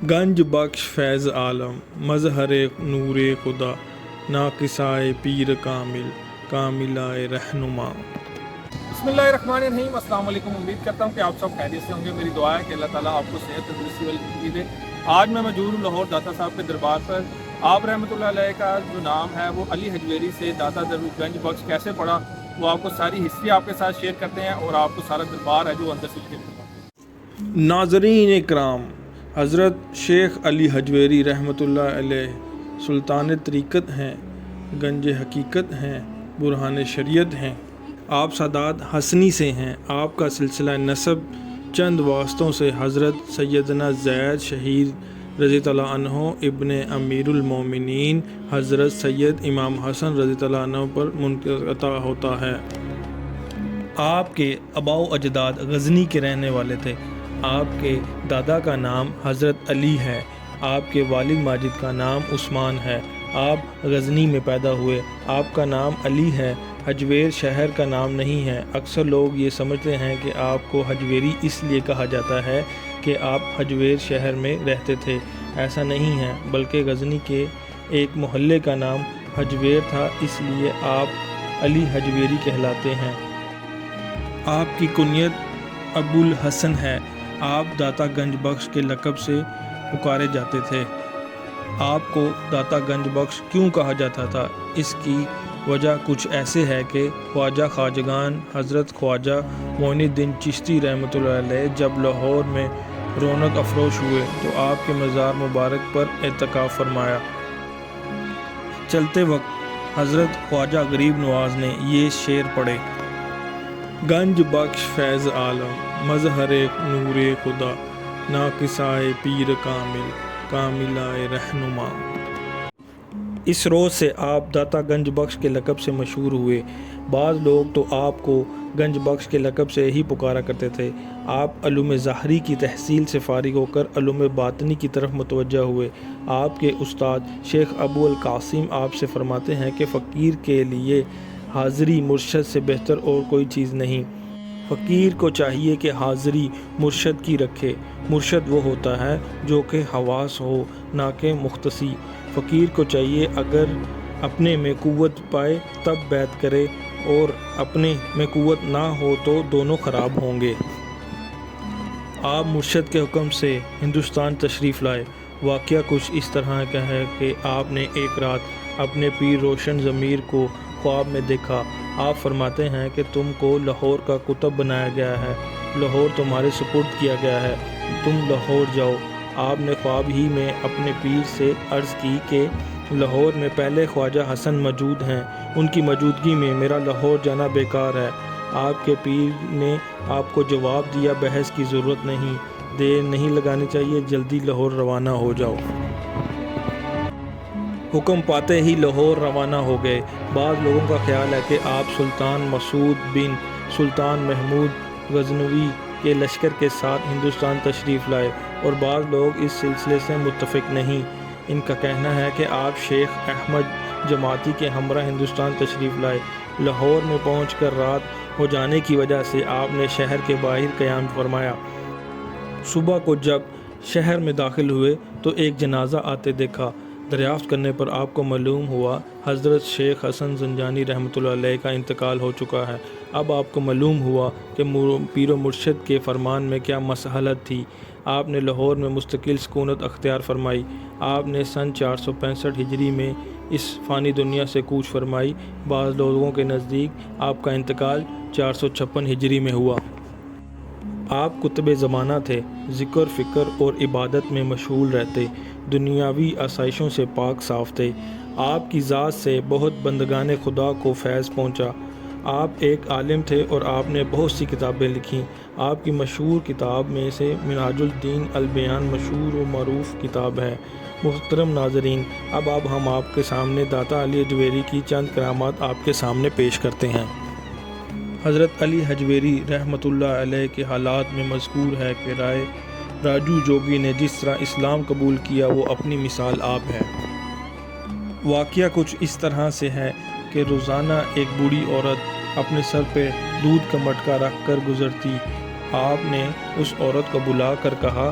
گنج بخش فیض عالم مظہر نور خدا ناقصائے پیر کامل کاملائے رہنما۔ بسم اللہ الرحمن الرحیم۔ السلام علیکم۔ امید کرتا ہوں کہ آپ سب خیریت سے ہوں گے۔ میری دعا ہے کہ اللہ تعالیٰ آپ کو صحت تندرستی والی زندگی دے۔ آج میں موجود ہوں لاہور داتا صاحب کے دربار پر۔ آپ رحمۃ اللہ علیہ کا جو نام ہے وہ علی حجویری سے داتا گنج بخش کیسے پڑا، وہ آپ کو ساری ہسٹری آپ کے ساتھ شیئر کرتے ہیں اور آپ کو سارا دربار ہے جو اندر سے شیئر کرتا ہوں۔ ناظرین اکرام، حضرت شیخ علی حجویری رحمۃ اللہ علیہ سلطان طریقت ہیں، گنج حقیقت ہیں، برہان شریعت ہیں۔ آپ سادات حسنی سے ہیں۔ آپ کا سلسلہ نسب چند واسطوں سے حضرت سیدنا زید شہید رضی اللہ عنہ ابن امیر المومنین حضرت سید امام حسن رضی اللہ عنہ پر منقطع ہوتا ہے۔ آپ کے آباء و اجداد غزنی کے رہنے والے تھے۔ آپ کے دادا کا نام حضرت علی ہے۔ آپ کے والد ماجد کا نام عثمان ہے۔ آپ غزنی میں پیدا ہوئے۔ آپ کا نام علی ہے، حجویر شہر کا نام نہیں ہے۔ اکثر لوگ یہ سمجھتے ہیں کہ آپ کو حجویری اس لیے کہا جاتا ہے کہ آپ حجویر شہر میں رہتے تھے۔ ایسا نہیں ہے، بلکہ غزنی کے ایک محلے کا نام حجویر تھا، اس لیے آپ علی حجویری کہلاتے ہیں۔ آپ کی کنیت ابو الحسن ہے۔ آپ داتا گنج بخش کے لقب سے پکارے جاتے تھے۔ آپ کو داتا گنج بخش کیوں کہا جاتا تھا؟ اس کی وجہ کچھ ایسے ہے کہ خواجہ خواجگان حضرت خواجہ معین الدین چشتی رحمۃ اللہ علیہ جب لاہور میں رونق افروش ہوئے تو آپ کے مزار مبارک پر اعتکاف فرمایا۔ چلتے وقت حضرت خواجہ غریب نواز نے یہ شعر پڑھے: گنج بخش فیض عالم مظہر نور خدا ناقصائے پیر کامل کاملائے رہنما۔ اس روز سے آپ داتا گنج بخش کے لقب سے مشہور ہوئے۔ بعض لوگ تو آپ کو گنج بخش کے لقب سے ہی پکارا کرتے تھے۔ آپ علوم ظاہری کی تحصیل سے فارغ ہو کر علوم باطنی کی طرف متوجہ ہوئے۔ آپ کے استاد شیخ ابو القاسم آپ سے فرماتے ہیں کہ فقیر کے لیے حاضری مرشد سے بہتر اور کوئی چیز نہیں۔ فقیر کو چاہیے کہ حاضری مرشد کی رکھے۔ مرشد وہ ہوتا ہے جو کہ حواس ہو، نہ کہ مختصی۔ فقیر کو چاہیے اگر اپنے میں قوت پائے تب بیعت کرے، اور اپنے میں قوت نہ ہو تو دونوں خراب ہوں گے۔ آپ مرشد کے حکم سے ہندوستان تشریف لائے۔ واقعہ کچھ اس طرح کا ہے کہ آپ نے ایک رات اپنے پیر روشن ضمیر کو خواب میں دیکھا۔ آپ فرماتے ہیں کہ تم کو لاہور کا قطب بنایا گیا ہے، لاہور تمہارے سپرد کیا گیا ہے، تم لاہور جاؤ۔ آپ نے خواب ہی میں اپنے پیر سے عرض کی کہ لاہور میں پہلے خواجہ حسن موجود ہیں، ان کی موجودگی میں میرا لاہور جانا بیکار ہے۔ آپ کے پیر نے آپ کو جواب دیا، بحث کی ضرورت نہیں، دیر نہیں لگانی چاہیے، جلدی لاہور روانہ ہو جاؤ۔ حکم پاتے ہی لاہور روانہ ہو گئے۔ بعض لوگوں کا خیال ہے کہ آپ سلطان مسعود بن سلطان محمود غزنوی کے لشکر کے ساتھ ہندوستان تشریف لائے، اور بعض لوگ اس سلسلے سے متفق نہیں۔ ان کا کہنا ہے کہ آپ شیخ احمد جماعتی کے ہمراہ ہندوستان تشریف لائے۔ لاہور میں پہنچ کر رات ہو جانے کی وجہ سے آپ نے شہر کے باہر قیام فرمایا۔ صبح کو جب شہر میں داخل ہوئے تو ایک جنازہ آتے دیکھا۔ دریافت کرنے پر آپ کو معلوم ہوا حضرت شیخ حسن زنجانی رحمۃ اللہ علیہ کا انتقال ہو چکا ہے۔ اب آپ کو معلوم ہوا کہ پیر و مرشد کے فرمان میں کیا مصلحت تھی۔ آپ نے لاہور میں مستقل سکونت اختیار فرمائی۔ آپ نے سن 465 ہجری میں اس فانی دنیا سے کوچ فرمائی۔ بعض لوگوں کے نزدیک آپ کا انتقال 456 ہجری میں ہوا۔ آپ قطب زمانہ تھے، ذکر فکر اور عبادت میں مشغول رہتے، دنیاوی آسائشوں سے پاک صاف تھے۔ آپ کی ذات سے بہت بندگان خدا کو فیض پہنچا۔ آپ ایک عالم تھے اور آپ نے بہت سی کتابیں لکھیں۔ آپ کی مشہور کتاب میں سے منہاج الدین البیان مشہور و معروف کتاب ہے۔ محترم ناظرین، اب ہم آپ کے سامنے داتا علی حجویری کی چند کرامات آپ کے سامنے پیش کرتے ہیں۔ حضرت علی حجویری رحمۃ اللہ علیہ کے حالات میں مذکور ہے کہ رائے راجو جوگی نے جس طرح اسلام قبول کیا وہ اپنی مثال آپ ہے۔ واقعہ کچھ اس طرح سے ہے کہ روزانہ ایک بوڑھی عورت اپنے سر پہ دودھ کا مٹکا رکھ کر گزرتی۔ آپ نے اس عورت کو بلا کر کہا،